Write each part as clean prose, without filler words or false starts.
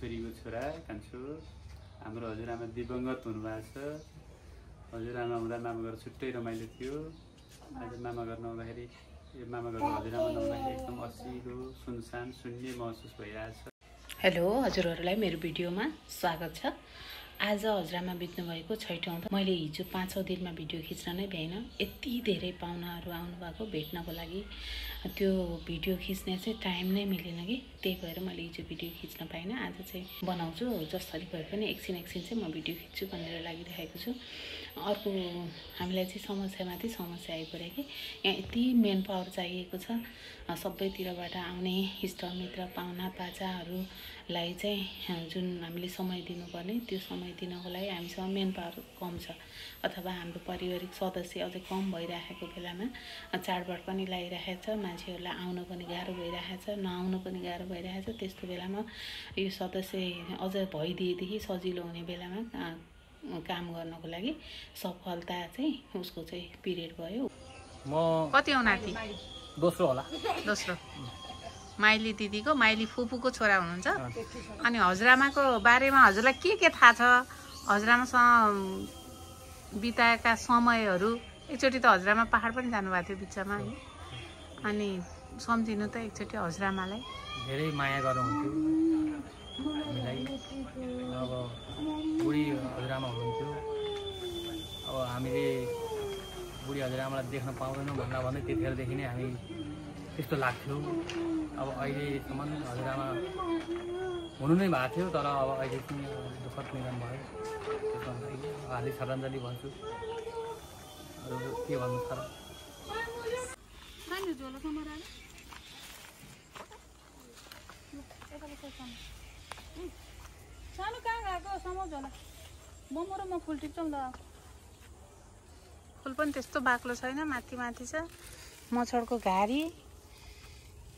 छोरीको छोरा कान्छो हाम्रो हजुरआमा दिवंगत हुनुभएको छ। हजुरआमा हुँदा मामा घर छुट्टै रमाइलो थियो। आज मामा घर नहुँदाखेरि मामा घर हजुरआमा नहुँदाखेरि एकदम असिलो सुनसान शून्य महसुस भइरहेछ। हेलो हजुरहरूलाई मेरो भिडियोमा स्वागत छ। आज हजुरआमा बित्नु भएको छैठौँ। मैले हिजो 5औं दिनमा भिडियो खिच्न नै भ्याइन। यति धेरै पाहुनाहरू आउनुभएको भेट्नको लागि त्यो भिडियो खिच्ने चाहिँ टाइम नै मिलेन कि, त्यही भएर मैले हिजो भिडियो खिच्न पाइनँ। आज चाहिँ बनाउँछु, जसरी भए पनि एकछिन चाहिँ म भिडियो खिच्छु भनेर लागिरहेको छु। अर्को हामीलाई चाहिँ समस्यामाथि समस्या आइपऱ्यो कि यहाँ यति मेन पावर चाहिएको छ। सबैतिरबाट आउने इष्टमित्र पाहुना पाचाहरूलाई चाहिँ जुन हामीले समय दिनुपर्ने त्यो समय दिनको लागि हामीसँग मेन पावर कम छ, अथवा हाम्रो पारिवारिक सदस्य अझै कम भइरहेको बेलामा चाडबाड पनि लागिरहेको छ, मान्छेहरूलाई आउन पनि गाह्रो भइरहेको छ, नआउन पनि गाह्रो भइरहेको छ। त्यस्तो बेलामा यो सदस्य अझ भइदिएदेखि सजिलो हुने बेलामा काम गर्नको लागि सफलता चाहिँ उसको चाहिँ पिरियड भयो। म कति औनाथी? दोस्रो होला। दोस्रो। माइली दिदीको, माइली फुपूको छोरा हुनुहुन्छ। अनि हजुरआमाको बारेमा हजुरलाई के थाहा छ? हजुरआमासँग बिताएका समयहरू एकचोटि त हजुरआमा पहाड पनि जानुभएको थियो बिचमा, अनि सम्झिनु त एकचोटि हजुरआमालाई। धेरै माया गर्नुहुन्थ्यो हामीलाई। अब बुढी हजुरआमा हुनुहुन्थ्यो। अब हामीले बुढी हजुरआमालाई देख्न पाउँदैनौँ भन्दै त्यतिखेरदेखि नै हामी त्यस्तो लाग्थ्यो। अब अहिलेसम्म हजुरआमा हुनु नै भएको थियो, तर अब अहिले पनि दुःखद निधन भयो। हार्दिक श्रद्धाञ्जली भन्छु। अरू के भन्नु छ र? सानो कहाँ गएको समाज होला। मोमो र म फुल टिप्छौँ ल। फुल पनि त्यस्तो बाक्लो छैन, माथि छ। मच्छडको घारी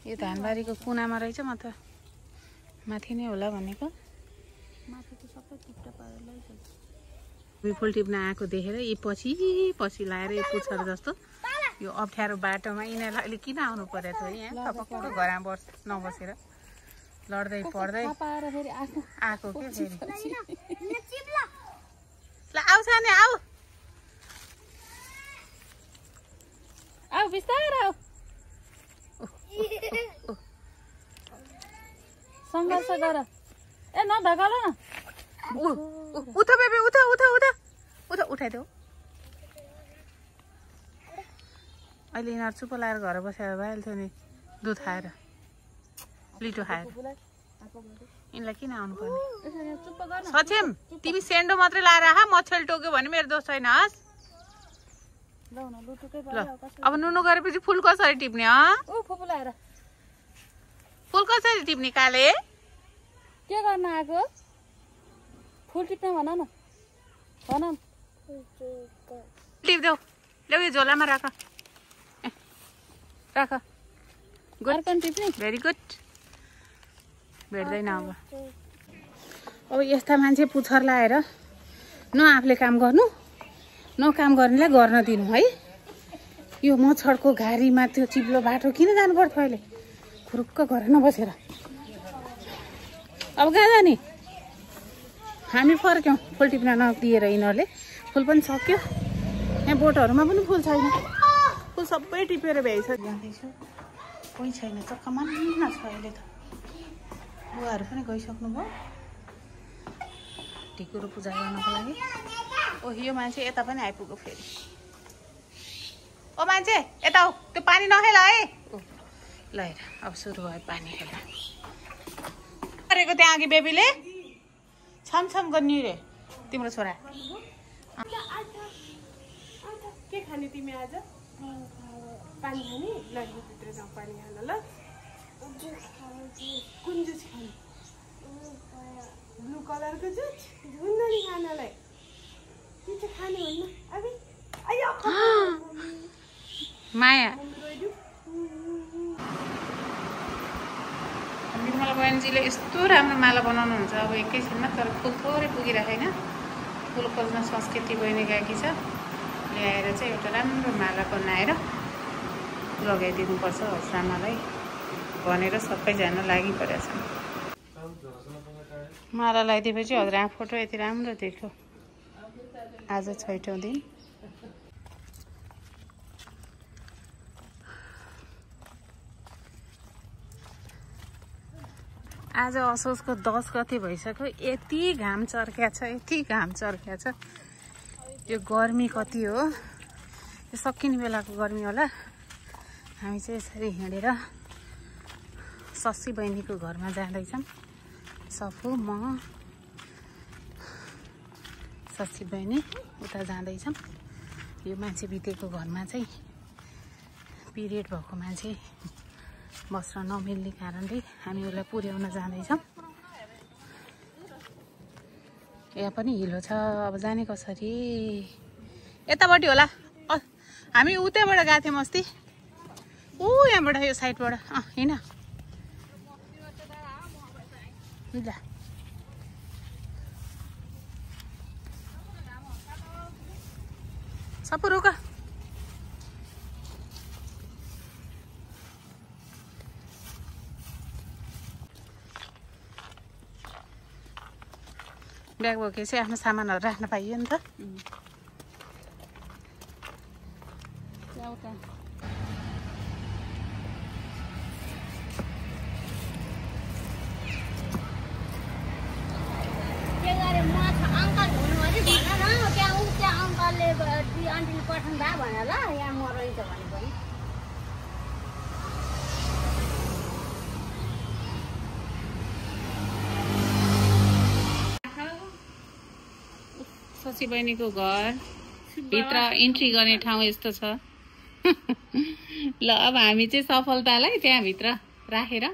यो धानबारीको कुनामा रहेछ। म त माथि नै होला भनेको। माथि त सबै टिप्टा पारेर लैसक्यो। फुल टिप्न आएको देखेर यी पछि लाएर यो पुच्छर जस्तो यो अप्ठ्यारो बाटोमा यिनीहरूलाई अहिले किन आउनु पर्यो त? यहाँ टपक्क घरमा नबसेर लड्दै पढ्दै आएको के फेरि। ल आऊ सानो आऊ, आऊ बिस्तारै आऊ। सङ्घर्ष गर। ए नधकाल न। उठ बेबी, उठ उठाइदेऊ। अहिले यिनीहरू चुप्पो लगाएर घर बसेर भइहाल्थ्यो नि, दुध खाएर लिटो खाएर। यिनलाई किन आउनु पर्ने? सक्षम तिमी सेन्डो मात्रै लाएर आहा, मच्छर टोक्यो भने मेरो दोष छैन। हस् ल, अब नुनु गरेपछि फुल कसरी टिप्ने? फुल कसरी टिप्ने? काले के गर्न आएको? फुल टिप्न भन न, भन न। टिप्देऊ, ल्याउ यो झोलामा राख। Good, very good. भेट्दैन अब यस्ता मान्छे पुच्छर लाएर न आफूले काम गर्नु न काम गर्नेलाई गर्न दिनु है। यो मच्छडको घारीमा त्यो चिप्लो बाटो किन जानु पर्थ्यो? अहिले खुरुक्क घर नबसेर अब कहाँ जाने? हामी फर्क्यौँ फुल टिप्न नदिएर। यिनीहरूले फुल पनि सक्यो। यहाँ बोटहरूमा पनि फुल छैन, फुल सबै टिपेर भ्याइसक्यो। जाँदैछु, कोही छैन, चक्कमान्न छ अहिले त। बुवाहरू पनि गइसक्नु भयो ढिकुरो पूजा गर्नको लागि। ओ यो मान्छे यता पनि आइपुग्यो फेरि। ओ मान्छे यता हो, त्यो पानी नखेला है। ल हेर अब सुरु भयो पानी खेल्न। गरेको त्यहाँ अघि बेबीले छमछम गर्ने रे तिम्रो छोरा। के खाने तिमी आज? पानी खाने? ल भित्र जाऊ पानी खान। ल कुन जुस खाने? ब्लू कलरको जुस हुँदैन खानलाई। के चाहिँ खाने हुन्न? अबे आयो माया निर्मला बहिनीजीले यस्तो राम्रो माला बनाउनुहुन्छ। अब एकैछिनमा, तर फुल थोरै पुगिरहेको होइन। फुल खोज्न संस्कृति बहिनी गएकी छ, ल्याएर चाहिँ एउटा राम्रो माला बनाएर लगाइदिनुपर्छ हजुरआमालाई भनेर सबैजना लागि परेको छ। माला लगाइदिएपछि हजुर फोटो यति राम्रो देख्यो। आज 6औं दिन। आज असोजको 10 गते भइसक्यो। यति घाम चर्क्या छ, यति घाम चर्क्या छ। यो गर्मी कति हो, यो सकिने बेलाको गर्मी होला। हामी चाहिँ यसरी हिँडेर शशी बहिनीको घरमा जाँदैछौँ। सफु, म, शशी बहिनी उता जाँदैछौँ। यो मान्छे बितेको घरमा चाहिँ पिरियड भएको मान्छे बस्न नमिल्ने कारणले हामी उसलाई पुर्याउन जाँदैछौँ। यहाँ पनि हिलो छ, अब जाने कसरी? यतापट्टि होला। हामी उतैबाट गएको थियौँ अस्ति। यहाँबाट यो साइडबाट हिँड ल। सपु रुक। ब्याग बोकेपछि आफ्नो सामानहरू राख्न पाइयो नि त। आन्टीले पठाउँदा भनेर ल यहाँ म रहेछ भने पनि शशी बहिनीको घर भित्र इन्ट्री गर्ने ठाउँ यस्तो छ। ल अब हामी चाहिँ सफलतालाई त्यहाँभित्र राखेर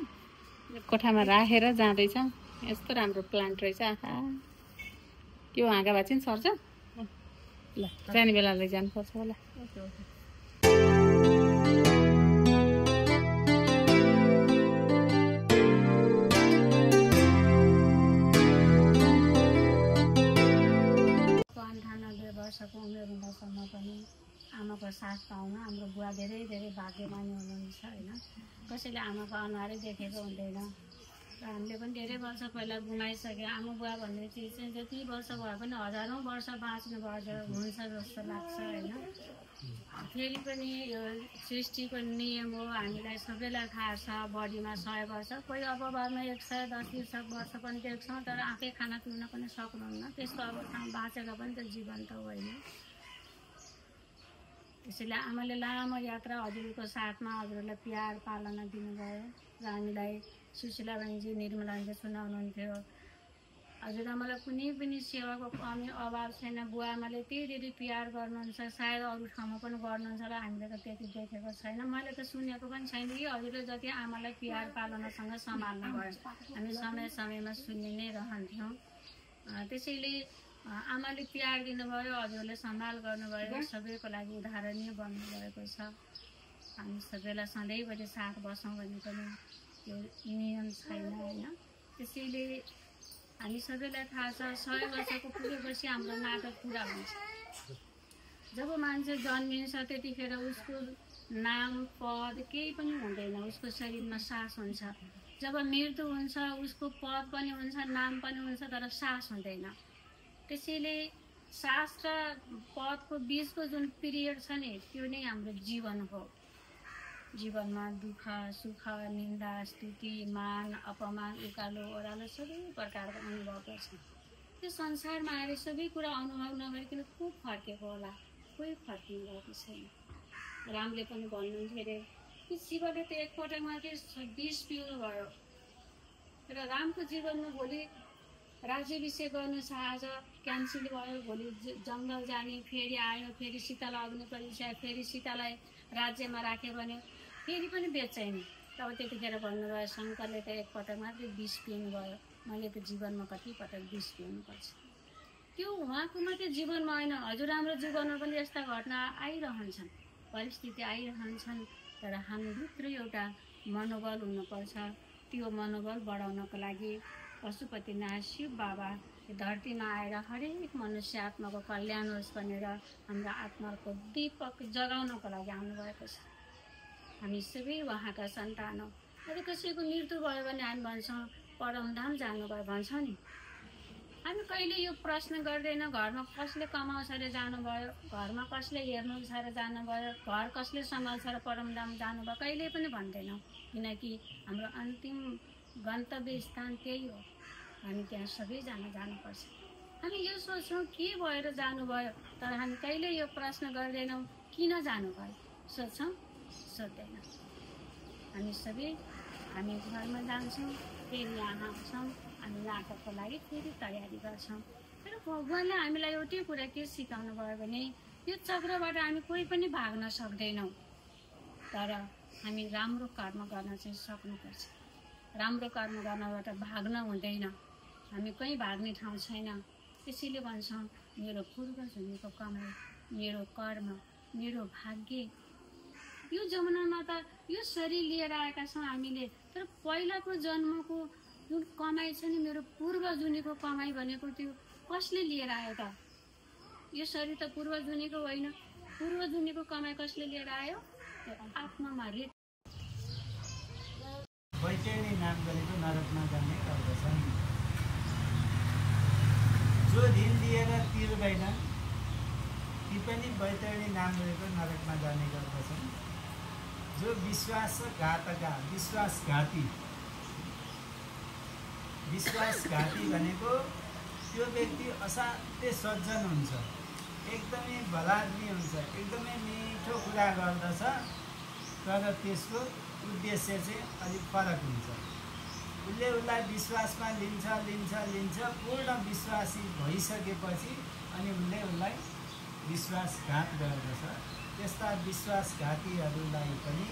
कोठामा राखेर जाँदैछौँ। यस्तो राम्रो प्लान्ट रहेछ। यो हाँगा भए चाहिँ सर्छ। ल जाने बेला लैजानुपर्छ होला। वर्षको उमेर हुँदासम्म पनि आमाको साथ पाउन हाम्रो बुवा धेरै धेरै भाग्यमानी हुनुहुन्छ होइन। कसैले आमाको अनुहारै देखेको हुँदैन र हामीले पनि धेरै वर्ष पहिला गुमाइसक्यो। आमा बुवा भन्ने चिज चाहिँ जति वर्ष भए पनि हजारौँ वर्ष बाँच्नु हुन्छ जस्तो लाग्छ होइन। फेरि पनि यो सृष्टिको नियम हो, हामीलाई सबैलाई थाहा छ। बडीमा 100 वर्ष, कोही अपवादमा 110-120 वर्ष पनि देख्छौँ, तर आफै खाना पिउन पनि सक्नुहुन्न। त्यस्तो अवस्थामा बाँचेर पनि त जीवन त होइन। त्यसैले आमाले लामो यात्रा हजुरको साथमा हजुरलाई प्यार पालना दिनुभयो र हामीलाई सुशीला बहिनीजी, निर्मलाजी सुनाउनुहुन्थ्यो। हजुरआमालाई कुनै पनि सेवाको कमी अभाव छैन। बुवा आमाले त्यही धेरै प्यार गर्नुहुन्छ। सायद अरू ठाउँमा पनि गर्नुहुन्छ र हामीले त त्यति देखेको छैन। मैले त सुनेको पनि छैन कि हजुरले जति आमालाई प्यार पालनासँग सम्हाल्नु भयो। हामी समय समयमा सुनि नै रहन्थ्यौँ। त्यसैले आमाले प्यार दिनुभयो, हजुरले सम्हाल गर्नुभयो, सबैको लागि उदाहरणीय बन्नुभएको छ। हामी सबैलाई सधैँभरि साथ बसौँ भन्ने पनि त्यो नियम छैन होइन। त्यसैले हामी सबैलाई थाहा छ 100 वर्षको पुगेपछि हाम्रो नाटक पुरा हुन्छ। जब मान्छे जन्मिन्छ त्यतिखेर उसको नाम पद केही पनि हुँदैन, उसको शरीरमा सास हुन्छ। जब मृत्यु हुन्छ उसको पद पनि हुन्छ, नाम पनि हुन्छ, तर सास हुँदैन। त्यसैले सास र पदको बिचको जुन पिरियड छ नि त्यो नै हाम्रो जीवन हो। जीवनमा दुःख सुख निन्दा स्तुति मान अपमान उकालो ओह्रालो सबै प्रकारको अनुभव गर्छौँ। त्यो संसारमा आएर सबै कुरा अनुभव नगरिकन को फर्केको होला? कोही फर्किनु भएको छैन। रामले पनि भन्नुहुन्थ्यो अरे कि शिवले त एकपटकमा चाहिँ 20 पिउनु भयो र रामको जीवनमा भोलि राज्याभिषेक गर्नु छ, आज क्यान्सल भयो। भोलि जङ्गल जाने, फेरि आयो, फेरि सीतालाई अग्नि परिचय, फेरि सीतालाई राज्यमा राख्यो भने फेरि पनि बेचैन। तब त्यतिखेर भन्नुभयो शङ्करले त एकपटक मात्रै 20 पिउनु भयो, मैले त जीवनमा कति पटक 20 पिउनुपर्छ। त्यो उहाँको मात्रै जीवनमा होइन, हजुर हाम्रो जीवनमा पनि यस्ता घटना आइरहन्छन्, परिस्थिति आइरहन्छन्। तर हामीभित्र एउटा मनोबल हुनुपर्छ। त्यो मनोबल बढाउनको लागि पशुपतिनाथ शिव बाबा धरतीमा आएर हरेक मनुष्य आत्माको कल्याण होस् भनेर हाम्रो आत्माको दीपक जगाउनको लागि आउनुभएको छ। हामी सबै उहाँका सन्तान हौ। यदि कसैको मृत्यु भयो भने हामी भन्छौँ परमधाम जानुभयो भन्छौँ नि, हामी कहिले यो प्रश्न गर्दैन घरमा कसले कमाउँछ अरे जानुभयो, घरमा कसले हेर्नु छ अरे जानुभयो, घर कसले सम्हाल्छ र परमधाम जानुभयो, कहिले पनि भन्दैनौँ। किनकि हाम्रो अन्तिम गन्तव्य स्थान त्यही हो, हामी त्यहाँ सबैजना जानुपर्छ। हामी यो सोच्छौँ के भएर जानुभयो, तर हामी कहिले यो प्रश्न गर्दैनौँ किन जानुभयो, सोध्छौँ सोध्दैनौँ। हामी सबै हामी घरमा जान्छौँ, फेरि यहाँ आउँछौँ, हामी रातको लागि फेरि तयारी गर्छौँ। तर भगवान्ले हामीलाई एउटै कुरा के सिकाउनु भयो भने यो चक्रबाट हामी कोही पनि भाग्न सक्दैनौँ, तर हामी राम्रो कर्म गर्न चाहिँ सक्नुपर्छ। राम्रो कर्म गर्नबाट भाग्न हुँदैन, हामी कहीँ भाग्ने ठाउँ छैन। त्यसैले भन्छौँ मेरो पूर्वजन्मको कमाई, मेरो कर्म, मेरो भाग्य। यो जमानामा त यो शरीर लिएर आएका छौँ हामीले, तर पहिलाको जन्मको जुन कमाई छ नि, मेरो पूर्वजुनीको कमाई भनेको त्यो कसले लिएर आयो त? यो शरीर त पूर्वजुनीको होइन, पूर्वजुनीको कमाई कसले लिएर आयो? त्यो आत्मामा रित बैतरणी नाम गरेको नरकमा जाने गर्दछन्। जो ऋण लिएर तिर्दैन ती पनि बैतरणी नाम गरेको नरकमा जाने गर्दछन्। जो विश्वासघाती भनेको त्यो व्यक्ति असाध्यै सज्जन हुन्छ, एकदमै भलादमी हुन्छ, एकदमै मिठो कुरा गर्दछ, तर त्यसको उद्देश्य चाहिँ अलिक फरक हुन्छ। उसलाई विश्वासमा लिन्छ, पूर्ण विश्वासी भइसकेपछि अनि उसलाई विश्वासघात गर्दछ। त्यस्ता विश्वासघातीहरूलाई पनि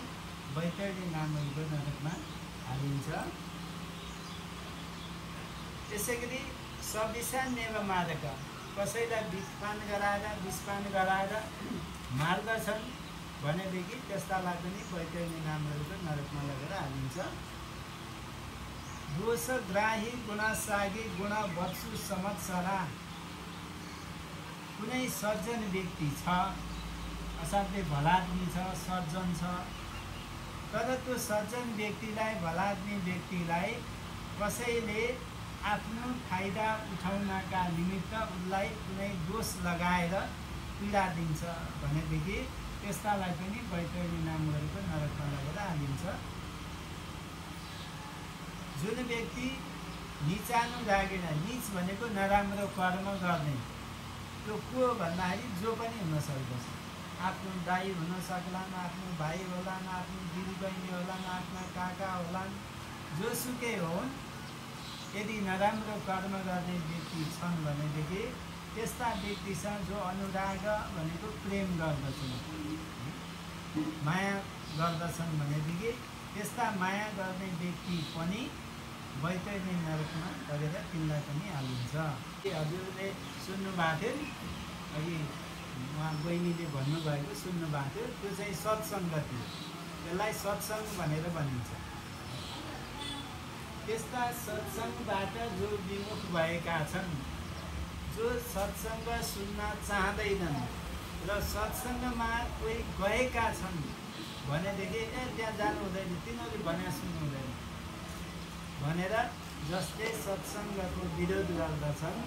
बैतरणी नामको नरकमा हालिन्छ। त्यसै गरी सविषान्येव मादक, कसैलाई विषपान गराएर मार्दछन् भनेदेखि त्यस्तालाई पनि बैतरणी नामहरूको नरकमा लगेर हालिन्छ। दोषग्राही गुणसागी गुण वत्सु संवत्सरा, कुनै सज्जन व्यक्ति छ, असाध्यै भलादमी छ, सज्जन छ, तर त्यो सज्जन व्यक्तिलाई, भलादमी व्यक्तिलाई कसैले आफ्नो फाइदा उठाउनका निमित्त उसलाई कुनै दोष लगाएर पीडा दिन्छ भनेदेखि त्यस्तालाई पनि बैतरणी नाम गरेको नरकमा लगेर हालिन्छ। जुन व्यक्ति नीचानुरागीन, नीच भनेको नराम्रो कर्म गर्ने, त्यो को भन्दाखेरि जो पनि हुन सक्दछ। आफ्नो दाइ हुन सक्लान्, आफ्नो भाइ होलान्, आफ्नो दिदीबहिनी होलान्, आफ्ना काका होलान्, जोसुकै होन्, यदि नराम्रो कर्म गर्ने व्यक्ति छन् भनेदेखि त्यस्ता व्यक्तिसँग जो अनुराग भनेको प्रेम गर्दछन्, माया गर्दछन् भनेदेखि त्यस्ता माया गर्ने व्यक्ति पनि बैतरणी नरकमा लगेर तिनलाई पनि हालिन्छ। हजुरले सुन्नुभएको थियो नि, अघि उहाँ बहिनीले भन्नुभएको सुन्नुभएको थियो, त्यो चाहिँ सत्सङ्ग थियो, त्यसलाई सत्सङ्ग भनेर भनिन्छ। त्यस्ता सत्सङ्गबाट जो विमुख भएका छन्, जो सत्सङ्ग सुन्न चाहँदैनन् र सत्सङ्गमा कोही गएका छन् भनेदेखि त्यहाँ जानु हुँदैन, तिनीहरूले भने सुन्नु हुँदैन भनेर जसले सत्सङ्गको विरोध गर्दछन्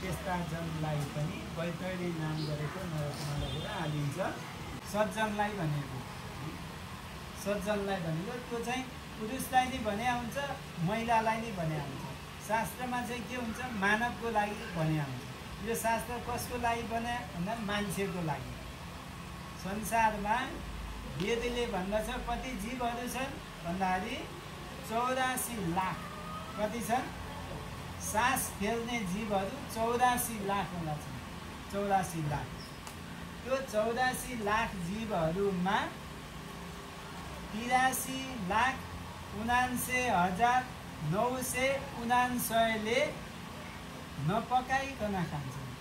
त्यस्ता जनलाई पनि बैतरणी नाम गरेको नरकमा लगेर हालिन्छ। सज्जनलाई भनेको त्यो चाहिँ पुरुषलाई नै भने हुन्छ, महिलालाई नै भने हुन्छ। शास्त्रमा चाहिँ के हुन्छ, मानवको लागि भने हुन्छ। यो शास्त्र कसको लागि भने भन्दा मान्छेको लागि। संसारमा वेदले भन्दछ कति जीवहरू छन् भन्दाखेरि 84 लाख। कति छन्? सास फेर्ने जीवहरू 84 लाख होला छन्। 84 लाख। त्यो 84 लाख जीवहरूमा 83,79,999ले नपकाइकन खान्छन्।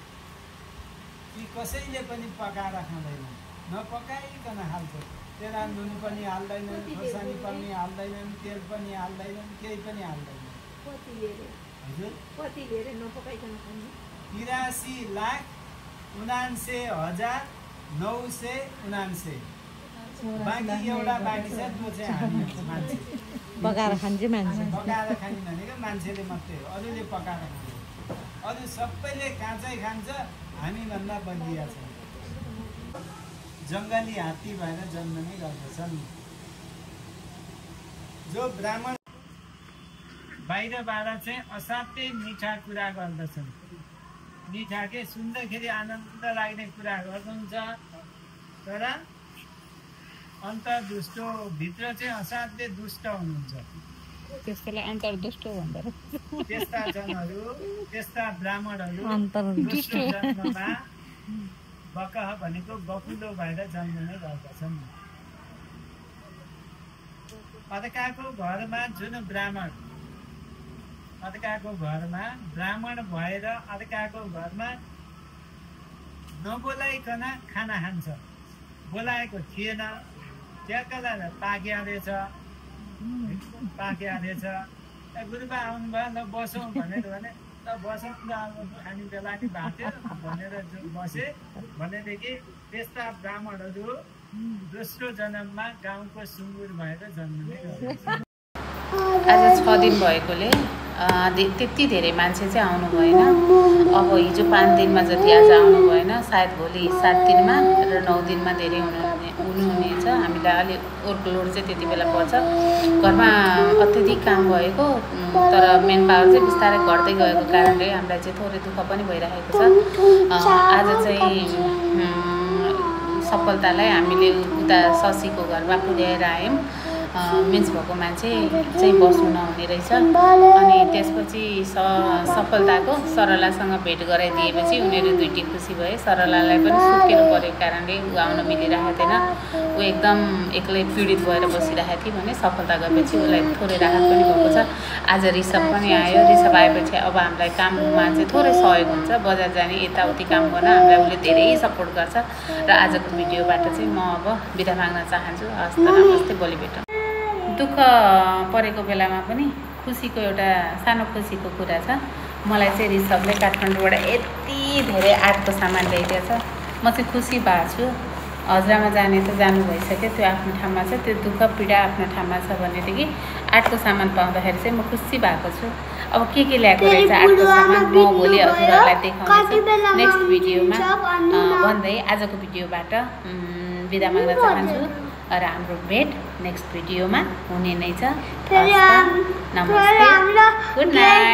ती कसैले पनि पकाएर खाँदैनन्, नपकाइकन खान्छन्। त्यसमा नुन पनि हाल्दैनन्, खोर्सानी पनि हाल्दैनन्, तेल पनि हाल्दैनन्, केही पनि हाल्दैनन्। हजुर 83,79,999। बाँकी एउटा बाँकी छ, जो चाहिँ हामी मान्छे पकाएर खाने भनेको मान्छेले मात्रै हो, अरूले पकाएर खाँदैन। अरू सबैले काँचै खान्छ, हामीभन्दा बलिया छन्। जङ्गली हात्ती भएर जन्मने गर्दछन्। जो ब्राह्मण बाहिरबाट चाहिँ असाध्यै मिठा कुरा गर्दछन्। मिठा के सुन्दाखेरि आनन्द लाग्ने कुरा गर्नुहुन्छ, तर अन्तर्दुष्ट भित्र चाहिँ असाध्यै दुष्ट हुनुहुन्छ। त्यसैलाई अन्तर्दुष्ट भन्दो रहेछ। त्यस्ता जनहरू, त्यस्ता ब्राह्मणहरू दुष्ट जन्ममा बकह भनेको बकुलो भएर जन्मने गर्दछन्। अर्काको घरमा जुन ब्राह्मण, अर्काको घरमा ब्राह्मण भएर अर्काको घरमा नबोलाइकन खाना खान्छ, बोलाएको थिएन, ट्याक्कलाई पाक्या रहेछ, गुरुबा आउनुभयो, ल बसौँ भनेर भने ल बसौँ ल खाने बेला नि भएको थियो भनेर जो बसे भनेदेखि त्यस्ता ब्राह्मणहरू दोस्रो जन्ममा गाउँको सुँगुर भएर जन्मने गर्दछ। आज 6 दिन भएकोले त्यति धेरै मान्छे चाहिँ आउनु भएन। अब हिजो 5 दिनमा जति आज आउनु भएन, सायद भोलि 7 दिनमा र 9 दिनमा धेरै हुनुहुनेछ। हामीलाई अलिक वर्कलोड चाहिँ त्यति बेला पर्छ। घरमा अत्यधिक काम भएको, तर मेन पावर चाहिँ बिस्तारै घट्दै गएको कारणले हामीलाई चाहिँ थोरै दुःख पनि भइरहेको छ। आज चाहिँ सफलतालाई हामीले उता शशीको घरमा पुर्याएर आयौँ। मिन्स भएको मान्छे चाहिँ बस्नु नहुने रहेछ। अनि त्यसपछि सफलताको सरलासँग भेट गराइदिएपछि उनीहरू दुईटी खुसी भए। सरलालाई पनि सुत्केर परेको कारणले ऊ आउन मिलिरहेको थिएन, ऊ एकदम एक्लै पीडित भएर बसिरहेको थियो भने सफलता गएपछि उसलाई थोरै राहत पनि भएको छ। आज ऋषभ पनि आयो। ऋषभ आएपछि अब हामीलाई काममा चाहिँ थोरै सहयोग हुन्छ। बजार जाने, यताउति काम गर्न हामीलाई उसले धेरै सपोर्ट गर्छ। र आजको भिडियोबाट चाहिँ म अब बिदा माग्न चाहन्छु। हस्त नमस्ते, भोलि भेटौँ। दुःख परेको बेलामा पनि खुसीको एउटा सानो खुसीको कुरा छ। मलाई चाहिँ ऋषभले काठमाडौँबाट यति धेरै आर्टको सामान ल्याइदिएछ। म चाहिँ खुसी भएको छु। हजुरआमा जाने त जानु भइसक्यो, त्यो आफ्नो ठाउँमा छ, त्यो दुःख पीडा आफ्नो ठाउँमा छ भनेदेखि आर्टको सामान पाउँदाखेरि चाहिँ म खुसी भएको छु। अब के ल्याएको रहेछ आर्टको सामान म भोलि हजुरहरूलाई देखाउनेछु नेक्स्ट भिडियोमा भन्दै आजको भिडियोबाट बिदा माग्न चाहन्छु। र हाम्रो भेट नेक्स्ट भिडियोमा हुने नै छ। नमस्ते, गुड नाइट।